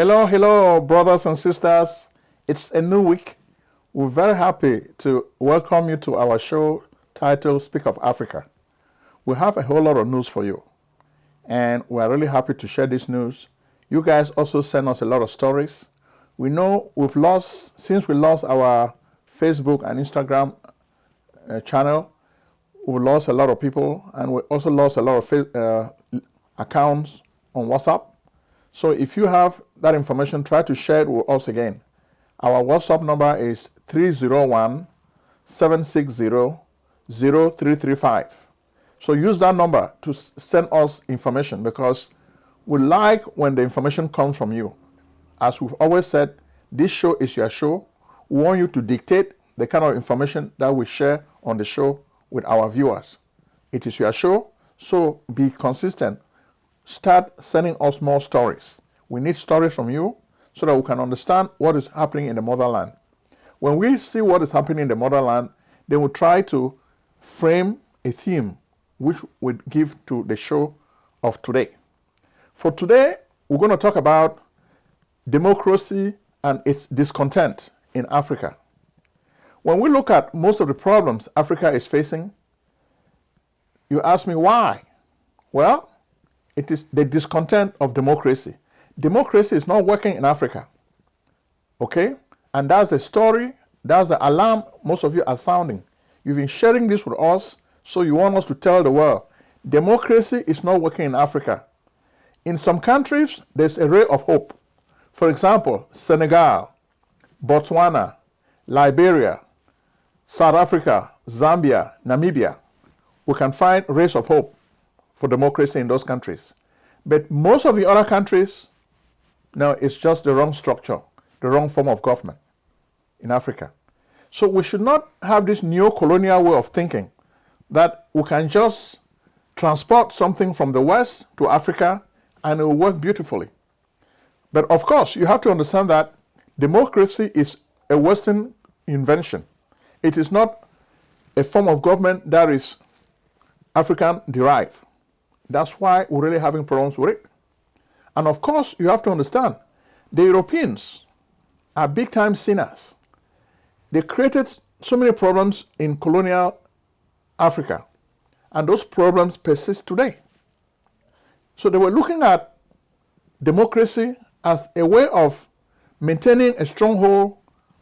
Hello, hello, brothers and sisters. It's a new week. We're very happy to welcome you to our show titled Speak of Africa. We have a whole lot of news for you, and we're really happy to share this news. You guys also send us a lot of stories. We know since we lost our Facebook and Instagram channel, we lost a lot of people, and we also lost a lot of accounts on WhatsApp. So if you have that information, try to share it with us again. Our WhatsApp number is 301-760-0335. So use that number to send us information, because we like when the information comes from you. As we've always said, this show is your show. We want you to dictate the kind of information that we share on the show with our viewers. It is your show, so be consistent. Start sending us more stories. We need stories from you so that we can understand what is happening in the motherland. When we see what is happening in the motherland, then we try to frame a theme which we give to the show of today. For today, we're going to talk about democracy and its discontent in Africa. When we look at most of the problems Africa is facing, you ask me why? Well, it is the discontent of democracy. Democracy is not working in Africa. Okay? And that's the story, that's the alarm most of you are sounding. You've been sharing this with us, so you want us to tell the world, democracy is not working in Africa. In some countries, there's a ray of hope. For example, Senegal, Botswana, Liberia, South Africa, Zambia, Namibia. We can find rays of hope for democracy in those countries. But most of the other countries, now it's just the wrong structure, the wrong form of government in Africa. So we should not have this neo-colonial way of thinking that we can just transport something from the West to Africa and it will work beautifully. But of course, you have to understand that democracy is a Western invention. It is not a form of government that is African derived. That's why we're really having problems with it. And of course, you have to understand, the Europeans are big time sinners. They created so many problems in colonial Africa, and those problems persist today. So they were looking at democracy as a way of maintaining a stronghold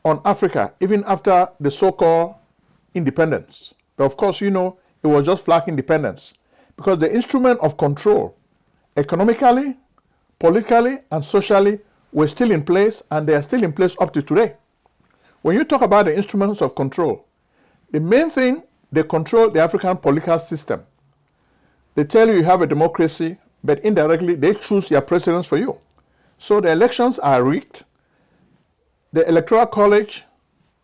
on Africa, even after the so-called independence. But of course, you know, it was just flag independence, because the instrument of control, economically, politically, and socially, were still in place, and they are still in place up to today. When you talk about the instruments of control, the main thing, they control the African political system. They tell you have a democracy, but indirectly, they choose your presidents for you. So the elections are rigged. The electoral college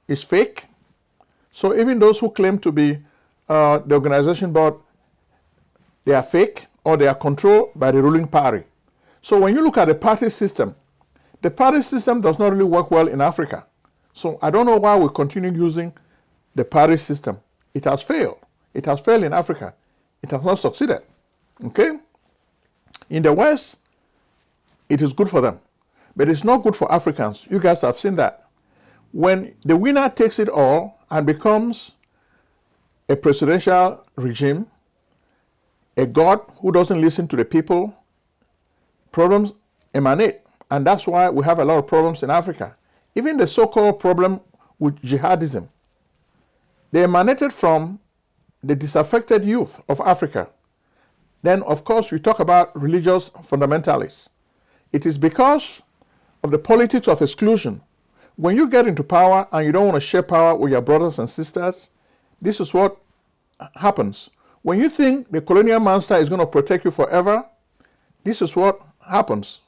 is fake. So even those who claim to be the organization board, they are fake, or they are controlled by the ruling party. So when you look at the party system does not really work well in Africa. So I don't know why we continue using the party system. It has failed. It has failed in Africa. It has not succeeded. Okay? In the West, it is good for them. But it's not good for Africans. You guys have seen that. When the winner takes it all and becomes a presidential regime, a God who doesn't listen to the people, problems emanate. And that's why we have a lot of problems in Africa. Even the so-called problem with jihadism, they emanated from the disaffected youth of Africa. Then, of course, we talk about religious fundamentalists. It is because of the politics of exclusion. When you get into power and you don't want to share power with your brothers and sisters, this is what happens. When you think the colonial master is going to protect you forever, this is what happens.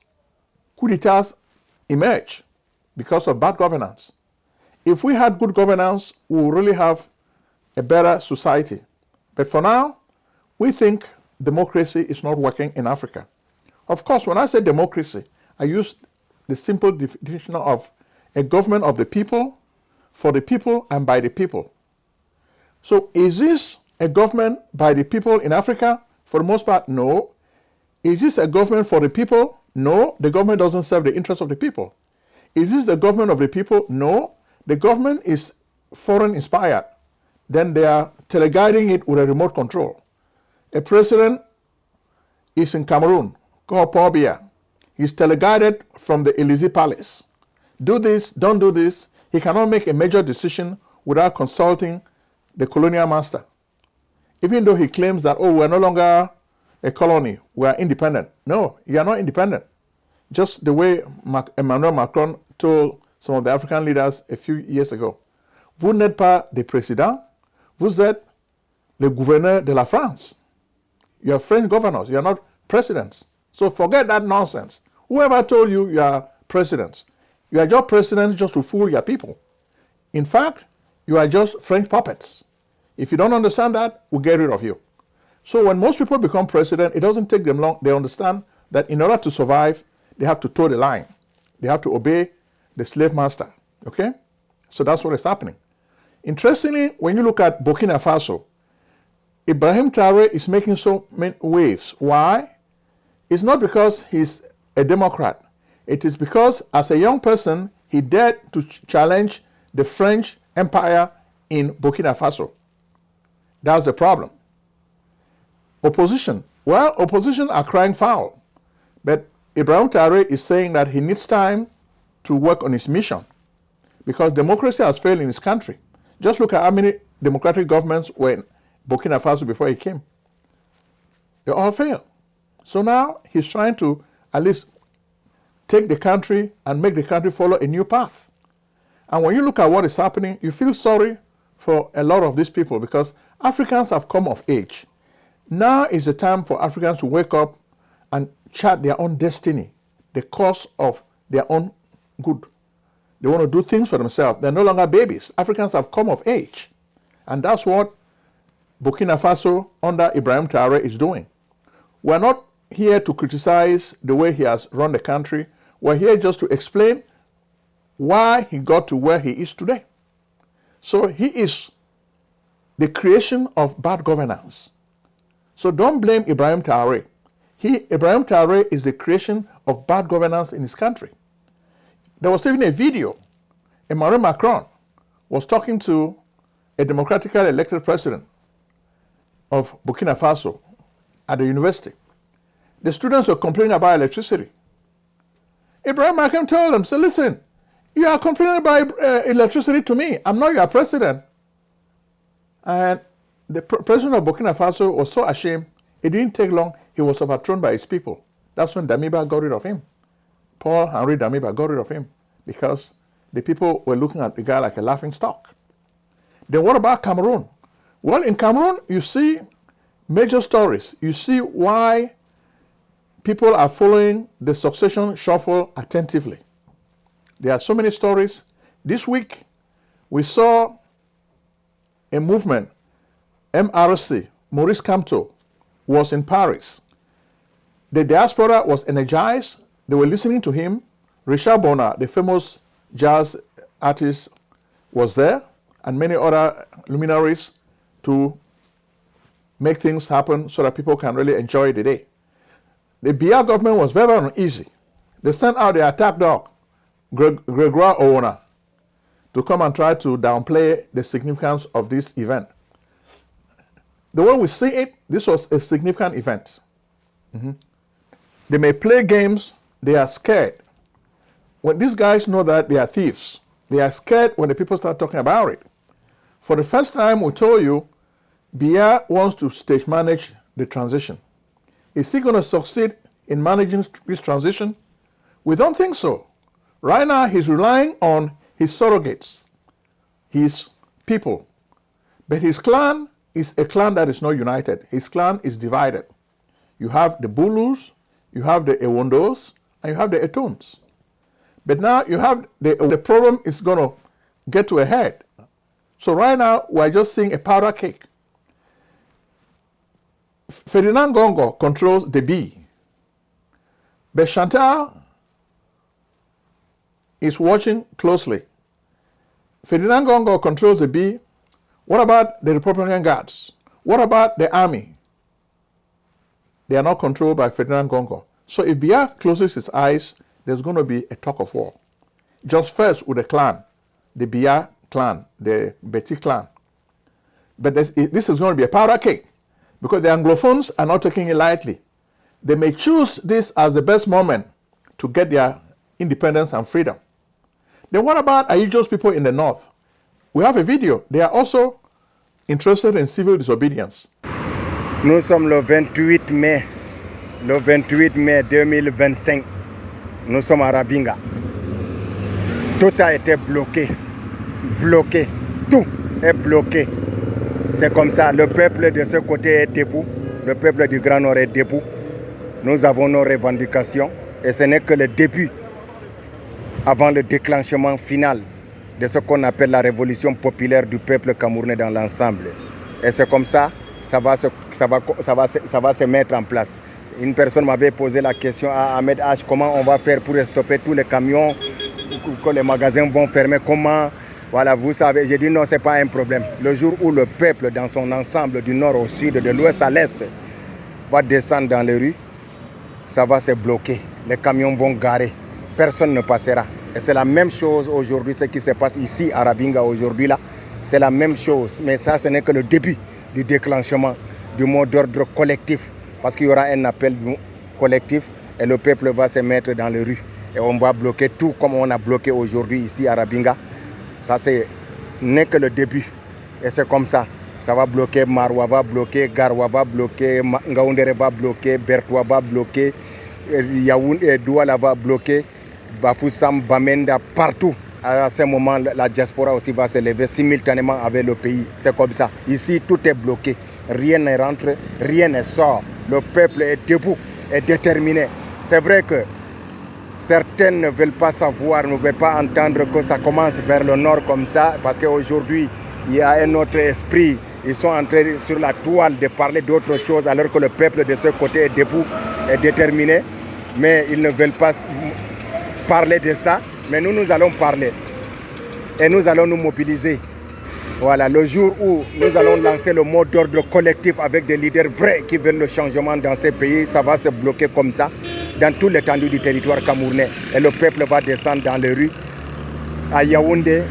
Coup d'etats emerge because of bad governance. If we had good governance, we would really have a better society. But for now, we think democracy is not working in Africa. Of course, when I say democracy, I use the simple definition of a government of the people, for the people, and by the people. So is this a government by the people in Africa? For the most part, no. Is this a government for the people? No, the government doesn't serve the interests of the people. Is this the government of the people? No, the government is foreign inspired. Then they are teleguiding it with a remote control. A president is in Cameroon, called Paul Biya. He's teleguided from the Élysée Palace. Do this, don't do this. He cannot make a major decision without consulting the colonial master. Even though he claims that, oh, we're no longer a colony, we are independent. No, you are not independent. Just the way Emmanuel Macron told some of the African leaders a few years ago. Vous n'êtes pas des présidents, vous êtes le gouverneur de la France. You are French governors, you are not presidents. So forget that nonsense. Whoever told you you are presidents, you are just presidents just to fool your people. In fact, you are just French puppets. If you don't understand that, we'll get rid of you. So when most people become president, it doesn't take them long. They understand that in order to survive, they have to toe the line. They have to obey the slave master. Okay? So that's what is happening. Interestingly, when you look at Burkina Faso, Ibrahim Traoré is making so many waves. Why? It's not because he's a Democrat. It is because as a young person, he dared to challenge the French Empire in Burkina Faso. That's the problem. Opposition. Well, opposition are crying foul. But Ibrahim Traoré is saying that he needs time to work on his mission because democracy has failed in his country. Just look at how many democratic governments were in Burkina Faso before he came. They all failed. So now he's trying to at least take the country and make the country follow a new path. And when you look at what is happening, you feel sorry for a lot of these people because Africans have come of age. Now is the time for Africans to wake up and chart their own destiny, the course of their own good. They want to do things for themselves. They're no longer babies. Africans have come of age. And that's what Burkina Faso under Ibrahim Traoré is doing. We're not here to criticize the way he has run the country. We're here just to explain why he got to where he is today. So he is the creation of bad governance. So don't blame Ibrahim Traoré. Ibrahim Traoré is the creation of bad governance in his country. There was even a video. Emmanuel Macron was talking to a democratically elected president of Burkina Faso at the university. The students were complaining about electricity. Ibrahim Macron told them, say, listen, you are complaining about electricity to me. I'm not your president. And the president of Burkina Faso was so ashamed, it didn't take long, he was overthrown by his people. That's when Damiba got rid of him. Paul-Henri Damiba got rid of him because the people were looking at the guy like a laughing stock. Then what about Cameroon? Well, in Cameroon, you see major stories. You see why people are following the succession shuffle attentively. There are so many stories. This week, we saw a movement, MRC, Maurice Kamto, was in Paris. The diaspora was energized. They were listening to him. Richard Bona, the famous jazz artist, was there, and many other luminaries to make things happen so that people can really enjoy the day. The Biya government was very uneasy. They sent out their attack dog, Gregoire Owona, to come and try to downplay the significance of this event. The way we see it, this was a significant event. They may play games, they are scared. When these guys know that they are thieves, they are scared when the people start talking about it. For the first time, we told you, Biya wants to stage manage the transition. Is he going to succeed in managing this transition? We don't think so. Right now, he's relying on his surrogates, his people. But his clan is a clan that is not united. His clan is divided. You have the Bulus, you have the Ewondos, and you have the Etons. But now you have the problem is going to get to a head. So right now, we're just seeing a powder cake. Ferdinand Gongo controls the B. But Chantal is watching closely. Ferdinand Gongo controls the B. What about the Republican Guards? What about the army? They are not controlled by Ferdinand Gongo. So if Biya closes his eyes, there's going to be a talk of war. Just first with the clan, the Biya clan, the Beti clan. But this is going to be a powder cake because the Anglophones are not taking it lightly. They may choose this as the best moment to get their independence and freedom. Then what about Ayijo's people in the north? We have a video. They are also interested in civil disobedience. Nous sommes le 28 mai 2025. Nous sommes à Rabinga. Tout a été bloqué. Bloqué. Tout est bloqué. C'est comme ça. Le peuple de ce côté est debout. Le peuple du Grand Nord est debout. Nous avons nos revendications. Et ce n'est que le début avant le déclenchement final de ce qu'on appelle la révolution populaire du peuple camerounais dans l'ensemble. Et c'est comme ça, ça va se mettre en place. Une personne m'avait posé la question à Ahmed H, comment on va faire pour stopper tous les camions, que les magasins vont fermer, comment, voilà, vous savez, j'ai dit non, c'est pas un problème. Le jour où le peuple dans son ensemble, du nord au sud, de l'ouest à l'est, va descendre dans les rues, ça va se bloquer, les camions vont garer, personne ne passera. Et c'est la même chose aujourd'hui, ce qui se passe ici à Rabinga aujourd'hui là, c'est la même chose. Mais ça, ce n'est que le début du déclenchement du mot d'ordre collectif. Parce qu'il y aura un appel collectif et le peuple va se mettre dans les rues. Et on va bloquer tout comme on a bloqué aujourd'hui ici à Rabinga. Ça, n'est que le début. Et c'est comme ça. Ça va bloquer Marwa, va bloquer Garwa, va bloquer Ngaoundere, va bloquer Bertoua, va bloquer Yaoundé, Douala va bloquer Bafoussam, Bamenda, partout. À ce moment, la diaspora aussi va se lever simultanément avec le pays. C'est comme ça. Ici, tout est bloqué. Rien ne rentre, rien ne sort. Le peuple est debout, est déterminé. C'est vrai que certains ne veulent pas savoir, ne veulent pas entendre que ça commence vers le nord comme ça, parce qu'aujourd'hui, il y a un autre esprit. Ils sont en train sur la toile de parler d'autres choses, alors que le peuple de ce côté est debout, est déterminé. Mais ils ne veulent pas parler de ça. Mais nous allons parler. Et nous allons nous mobiliser. Voilà, le jour où nous allons lancer le mot d'ordre collectif avec des leaders vrais qui veulent le changement dans ces pays, ça va se bloquer comme ça dans tout l'étendue du territoire camerounais. Et le peuple va descendre dans les rues. À Yaoundé,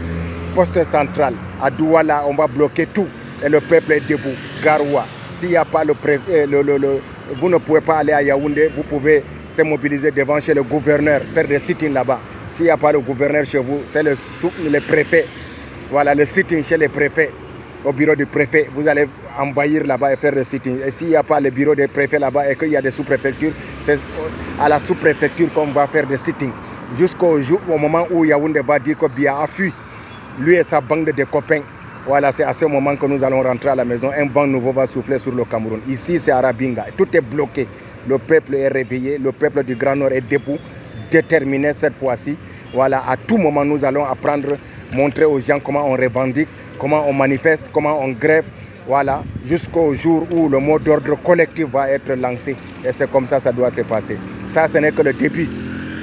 poste central, à Douala, on va bloquer tout. Et le peuple est debout. Garoua, s'il n'y a pas le préfet, vous ne pouvez pas aller à Yaoundé, vous pouvez se mobiliser devant chez le gouverneur, faire des sit-ins là-bas. S'il n'y a pas le gouverneur chez vous, c'est le préfet. Voilà, le sit-in chez les préfets, au bureau du préfet, vous allez envahir là-bas et faire le sit-in. Et s'il n'y a pas le bureau des préfets là-bas et qu'il y a des sous-préfectures, c'est à la sous-préfecture qu'on va faire des sit-in. Jusqu'au moment où Yaoundé va dire que Biya a fui, lui et sa bande de copains. Voilà, c'est à ce moment que nous allons rentrer à la maison. Un vent nouveau va souffler sur le Cameroun. Ici, c'est à Rabinga. Tout est bloqué. Le peuple est réveillé. Le peuple du Grand Nord est debout, déterminé cette fois-ci. Voilà, à tout moment, nous allons apprendre, montrer aux gens comment on revendique, comment on manifeste, comment on grève. Voilà, jusqu'au jour où le mot d'ordre collectif va être lancé. Et c'est comme ça doit se passer. Ça, ce n'est que le début.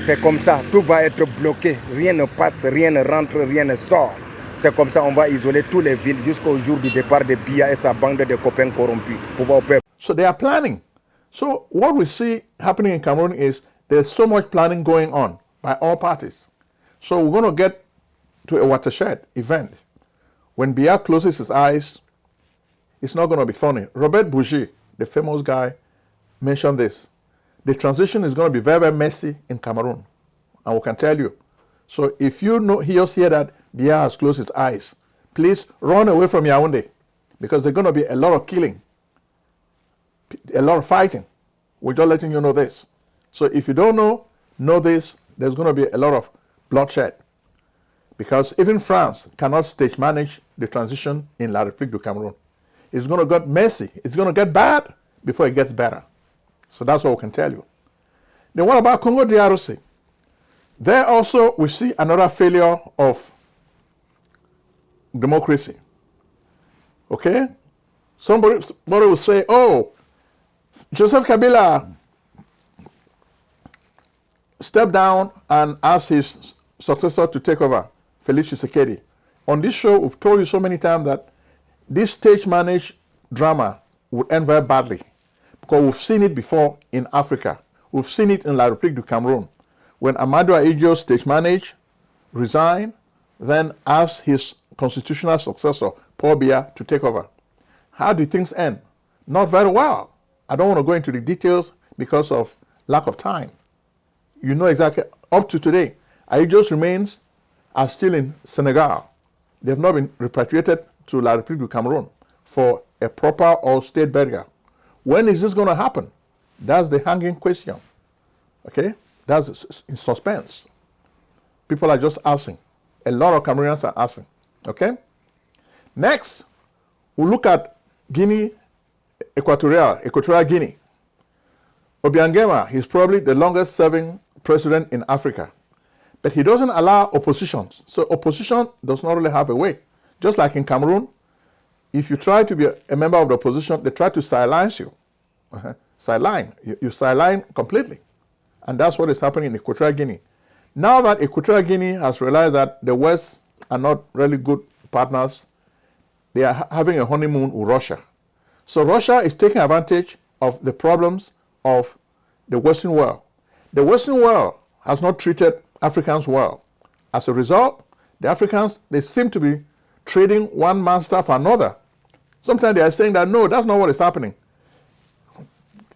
C'est comme ça, tout va être bloqué. Rien ne passe, rien ne rentre, rien ne sort. C'est comme ça, on va isoler toutes les villes jusqu'au jour du départ de Biya et sa bande de copains corrompus. So they are planning. So what we see happening in Cameroon is there's so much planning going on by all parties. So we're going to get to a watershed event. When Biya closes his eyes, it's not going to be funny. Robert Bougie, the famous guy, mentioned this. The transition is going to be very, very messy in Cameroon. And we can tell you. So if you hear that Biya has closed his eyes, please run away from Yaoundé, because there's going to be a lot of killing, a lot of fighting. We're just letting you know this. So if you don't know this, there's going to be a lot of bloodshed, because even France cannot stage manage the transition in La République du Cameroon. It's going to get messy. It's going to get bad before it gets better. So that's what we can tell you. Then what about Congo DRC? There also we see another failure of democracy. Okay? Somebody will say, oh, Joseph Kabila stepped down and asked his successor to take over, Felix Tshisekedi. On this show, we've told you so many times that this stage-managed drama would end very badly, because we've seen it before in Africa, We've seen it in La République du Cameroon, when Amadou Ahidjo stage managed, resigned, then asked his constitutional successor, Paul Biya, to take over. How did things end? Not very well. I don't want to go into the details because of lack of time. You know exactly, up to today, Ahidjo's remains are still in Senegal. They have not been repatriated to La République du Cameroon for a proper or state burial. When is this going to happen? That's the hanging question. Okay? That's in suspense. People are just asking. A lot of Cameroonians are asking. Okay? Next, we'll look at Guinea, Equatorial Guinea. Obiangema, he's probably the longest serving president in Africa. But he doesn't allow oppositions. So opposition does not really have a way. Just like in Cameroon, if you try to be a member of the opposition, they try to silence you. Sideline. You sideline completely. And that's what is happening in Equatorial Guinea. Now that Equatorial Guinea has realized that the West are not really good partners, they are having a honeymoon with Russia. So Russia is taking advantage of the problems of the Western world. The Western world has not treated Africans well. As a result, the Africans, they seem to be trading one master for another. Sometimes they are saying that, no, that's not what is happening.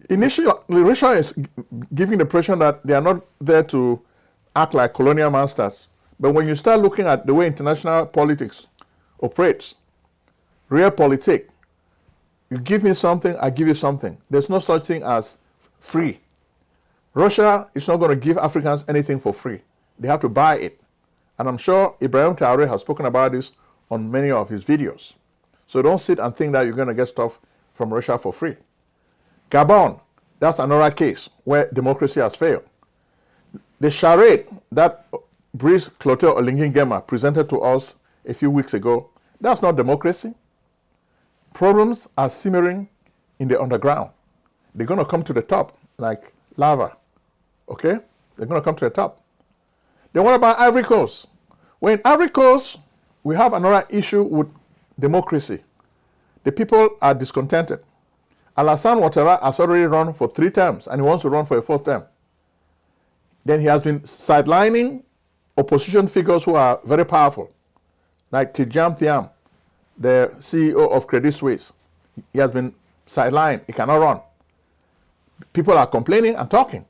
Initially, Russia is giving the impression that they are not there to act like colonial masters. But when you start looking at the way international politics operates, realpolitik, you give me something, I give you something. There's no such thing as free. Russia is not going to give Africans anything for free. They have to buy it. And I'm sure Ibrahim Traoré has spoken about this on many of his videos. So don't sit and think that you're going to get stuff from Russia for free. Gabon, that's another case where democracy has failed. The charade that Brice Clotaire Oligui presented to us a few weeks ago, that's not democracy. Problems are simmering in the underground. They're going to come to the top like lava. Okay? They're going to come to the top. Then what about Ivory Coast? Well, in Ivory Coast, we have another issue with democracy. The people are discontented. Alassane Ouattara has already run for 3 terms and he wants to run for a 4th term. Then he has been sidelining opposition figures who are very powerful, like Tidjane Thiam, the CEO of Credit Suisse. He has been sidelined. He cannot run. People are complaining and talking.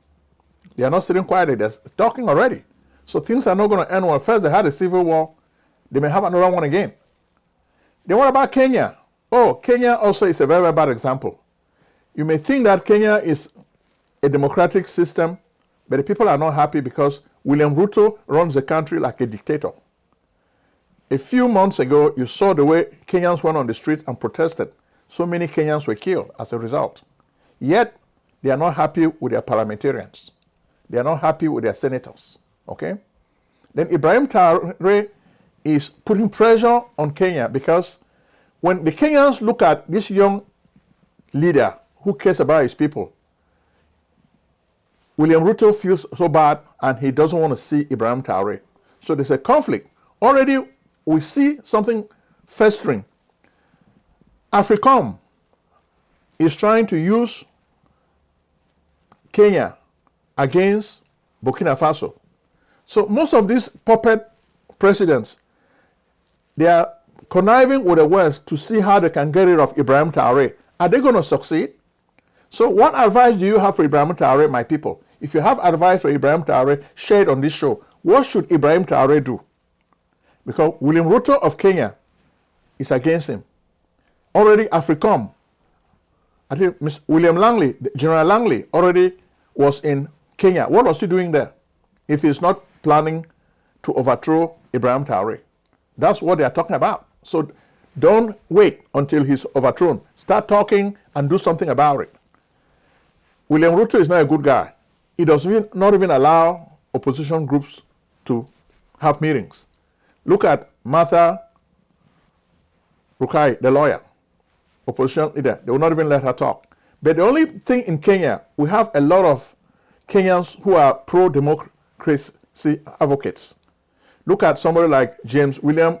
They are not sitting quietly. They're talking already. So things are not going to end well. First, they had a civil war. They may have another one again. Then what about Kenya? Oh, Kenya also is a very, very bad example. You may think that Kenya is a democratic system, but the people are not happy because William Ruto runs the country like a dictator. A few months ago, you saw the way Kenyans went on the street and protested. So many Kenyans were killed as a result. Yet, they are not happy with their parliamentarians. They are not happy with their senators. Okay? Then Ibrahim Traoré is putting pressure on Kenya because when the Kenyans look at this young leader who cares about his people, William Ruto feels so bad and he doesn't want to see Ibrahim Traoré. So there's a conflict. Already we see something festering. AFRICOM is trying to use Kenya against Burkina Faso. So most of these puppet presidents, they are conniving with the West to see how they can get rid of Ibrahim Traoré. Are they going to succeed? So what advice do you have for Ibrahim Traoré, my people? If you have advice for Ibrahim Traoré, share it on this show. What should Ibrahim Traoré do? Because William Ruto of Kenya is against him. Already AFRICOM, I think William Langley, General Langley, already was in Kenya. What was he doing there if he's not planning to overthrow Ibrahim Traoré? That's what they are talking about. So don't wait until he's overthrown. Start talking and do something about it. William Ruto is not a good guy. He does not even allow opposition groups to have meetings. Look at Martha Rukai, the lawyer, opposition leader. They will not even let her talk. But the only thing in Kenya, we have a lot of Kenyans who are pro-democracy advocates. Look at somebody like James William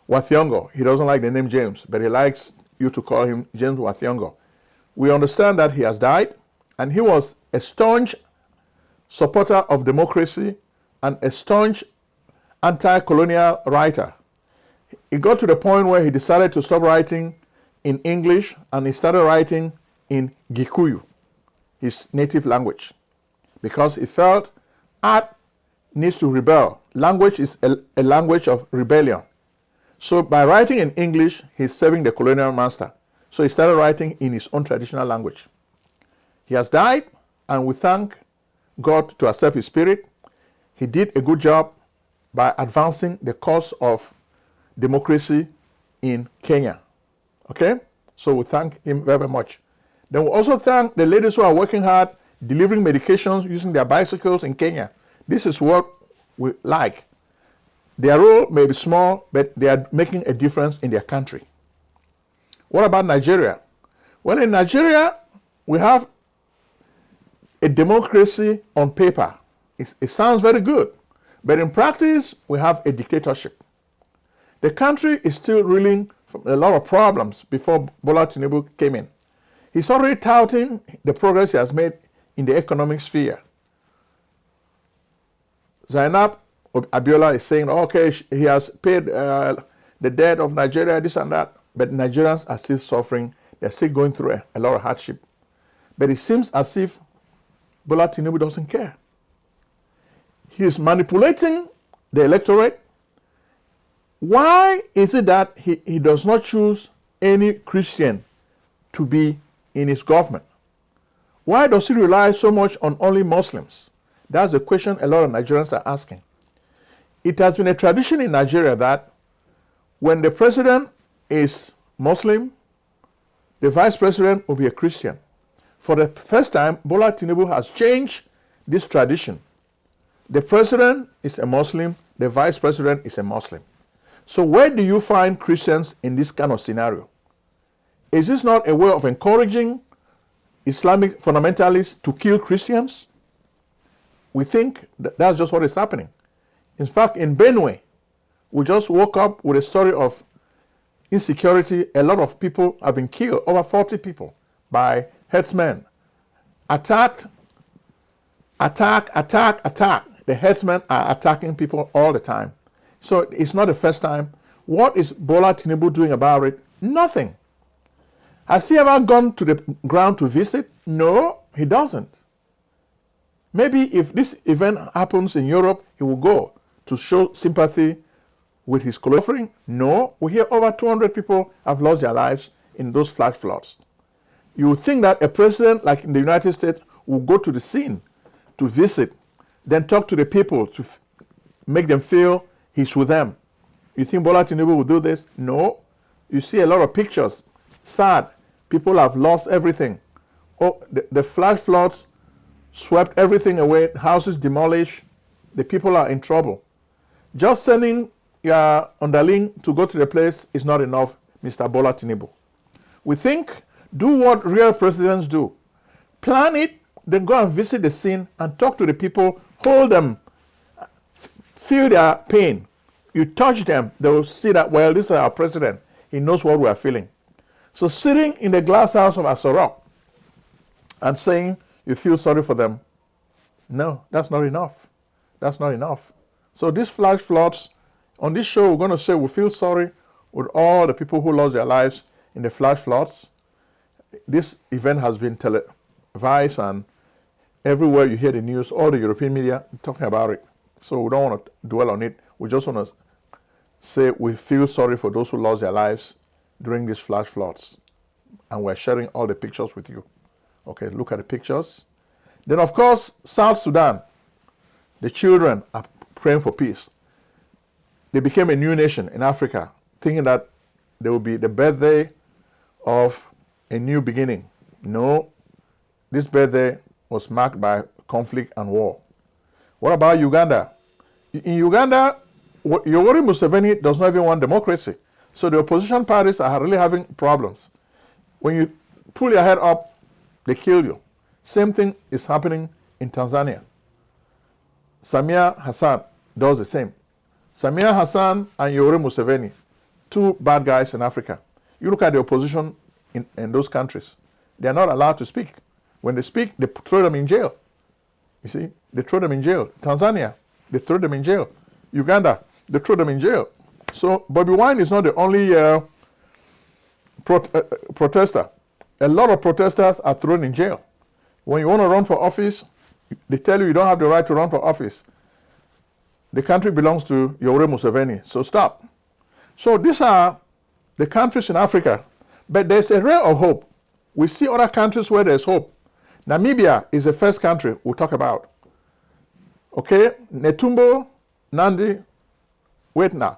Wathiongo. He doesn't like the name James, but he likes you to call him James Wathiongo. We understand that he has died, and he was a staunch supporter of democracy and a staunch anti-colonial writer. It got to the point where he decided to stop writing in English and he started writing in Gikuyu, his native language, because he felt art needs to rebel. Language is a language of rebellion. So by writing in English, he's serving the colonial master. So he started writing in his own traditional language. He has died, and we thank God to accept his spirit. He did a good job by advancing the cause of democracy in Kenya. Okay? So we thank him very, very much. Then we also thank the ladies who are working hard, delivering medications using their bicycles in Kenya. This is what we like. Their role may be small, but they are making a difference in their country. What about Nigeria? Well, in Nigeria, we have a democracy on paper. It sounds very good, but in practice, we have a dictatorship. The country is still reeling from a lot of problems before Bola Tinubu came in. He's already touting the progress he has made in the economic sphere. Zainab Abiola is saying, okay, he has paid the debt of Nigeria, this and that, but Nigerians are still suffering. They're still going through a lot of hardship. But it seems as if Bola Tinubu doesn't care. He's manipulating the electorate. Why is it that he does not choose any Christian to be in his government? Why does he rely so much on only Muslims? That's a question a lot of Nigerians are asking. It has been a tradition in Nigeria that when the president is Muslim, the vice president will be a Christian. For the first time, Bola Tinubu has changed this tradition. The president is a Muslim, the vice president is a Muslim. So where do you find Christians in this kind of scenario? Is this not a way of encouraging Islamic fundamentalists to kill Christians? We think that's just what is happening. In fact, in Benue, we just woke up with a story of insecurity. A lot of people have been killed, over 40 people, by herdsmen. Attack. The herdsmen are attacking people all the time. So it's not the first time. What is Bola Tinubu doing about it? Nothing. Has he ever gone to the ground to visit? No, he doesn't. Maybe if this event happens in Europe, he will go to show sympathy with his colony. No, we hear over 200 people have lost their lives in those flash floods. You would think that a president like in the United States will go to the scene to visit, then talk to the people to make them feel he's with them. You think Bola Tinubu will do this? No. You see a lot of pictures. Sad. People have lost everything. Oh, the flash floods swept everything away, houses demolished. The people are in trouble. Just sending your underling to go to the place is not enough, Mr. Bola Tinubu. We think, do what real presidents do. Plan it, then go and visit the scene and talk to the people, hold them, feel their pain. You touch them, they will see that, well, this is our president. He knows what we are feeling. So sitting in the glass house of Asorok and saying you feel sorry for them, no, that's not enough. That's not enough. So these flash floods, on this show, we're going to say we feel sorry with all the people who lost their lives in the flash floods. This event has been televised, and everywhere you hear the news, all the European media talking about it. So we don't want to dwell on it. We just want to say we feel sorry for those who lost their lives during these flash floods. And we're sharing all the pictures with you. Okay, look at the pictures. Then, of course, South Sudan. The children are praying for peace. They became a new nation in Africa, thinking that there will be the birthday of a new beginning. No, this birthday was marked by conflict and war. What about Uganda? In Uganda, Yoweri Museveni does not even want democracy. So the opposition parties are really having problems. When you pull your head up, they kill you. Same thing is happening in Tanzania. Samia Hassan does the same. Samia Hassan and Yoweri Museveni, two bad guys in Africa. You look at the opposition in those countries. They are not allowed to speak. When they speak, they throw them in jail. You see, they throw them in jail. Tanzania, they throw them in jail. Uganda, they throw them in jail. So Bobby Wine is not the only protester. A lot of protesters are thrown in jail. When you want to run for office, they tell you don't have the right to run for office. The country belongs to Yoweri Museveni, so stop. So these are the countries in Africa, but there's a ray of hope. We see other countries where there's hope. Namibia is the first country we'll talk about. Okay, Netumbo Nandi Waitna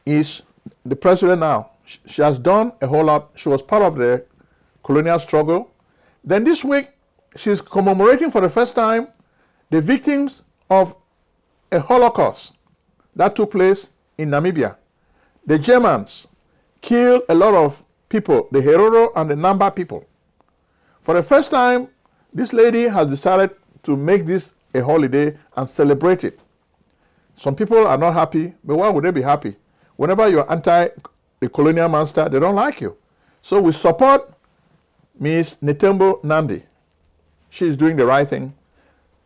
is the president now. She has done a whole lot. She was part of the colonial struggle. Then this week, she's commemorating for the first time the victims of a Holocaust that took place in Namibia. The Germans killed a lot of people, the Herero and the Namba people. For the first time, this lady has decided to make this a holiday and celebrate it. Some people are not happy, but why would they be happy? Whenever you're anti the colonial master, they don't like you. So we support Ms. Netumbo Nandi. She is doing the right thing.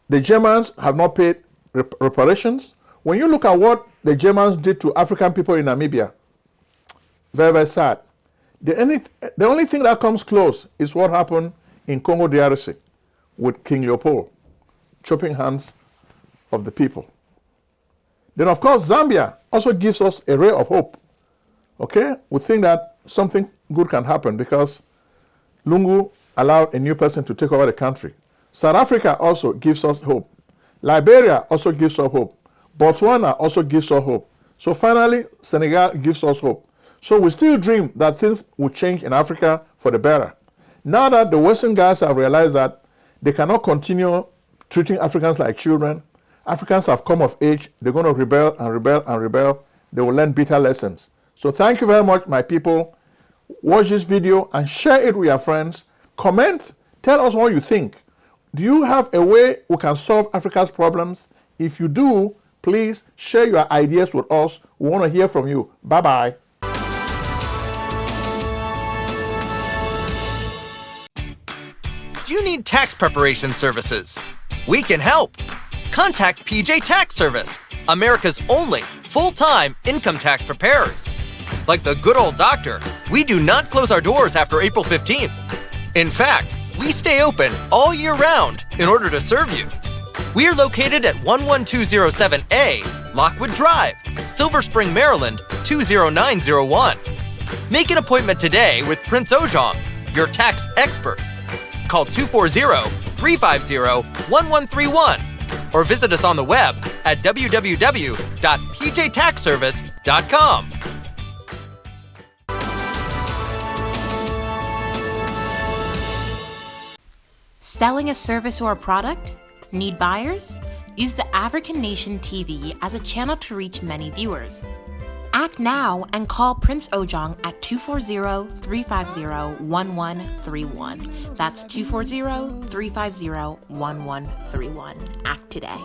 The Germans have not paid reparations. When you look at what the Germans did to African people in Namibia, very, very sad. The only thing that comes close is what happened in Congo DRC with King Leopold, chopping hands of the people. Then, of course, Zambia also gives us a ray of hope. Okay? We think that something good can happen because Lungu allowed a new person to take over the country. South Africa also gives us hope. Liberia also gives us hope. Botswana also gives us hope. So finally, Senegal gives us hope. So we still dream that things will change in Africa for the better. Now that the Western guys have realized that they cannot continue treating Africans like children, Africans have come of age, they're going to rebel and rebel and rebel. They will learn bitter lessons. So thank you very much, my people. Watch this video and share it with your friends. Comment, tell us what you think. Do you have a way we can solve Africa's problems? If you do, please share your ideas with us. We want to hear from you. Bye-bye. Do you need tax preparation services? We can help. Contact PJ Tax Service, America's only full-time income tax preparers. Like the good old doctor, we do not close our doors after April 15th. In fact, we stay open all year round in order to serve you. We are located at 11207A, Lockwood Drive, Silver Spring, Maryland, 20901. Make an appointment today with Prince Ojong, your tax expert. Call 240-350-1131 or visit us on the web at www.pjtaxservice.com. Selling a service or a product? Need buyers? Use the African Nation TV as a channel to reach many viewers. Act now and call Prince Ojong at 240-350-1131. That's 240-350-1131. Act today.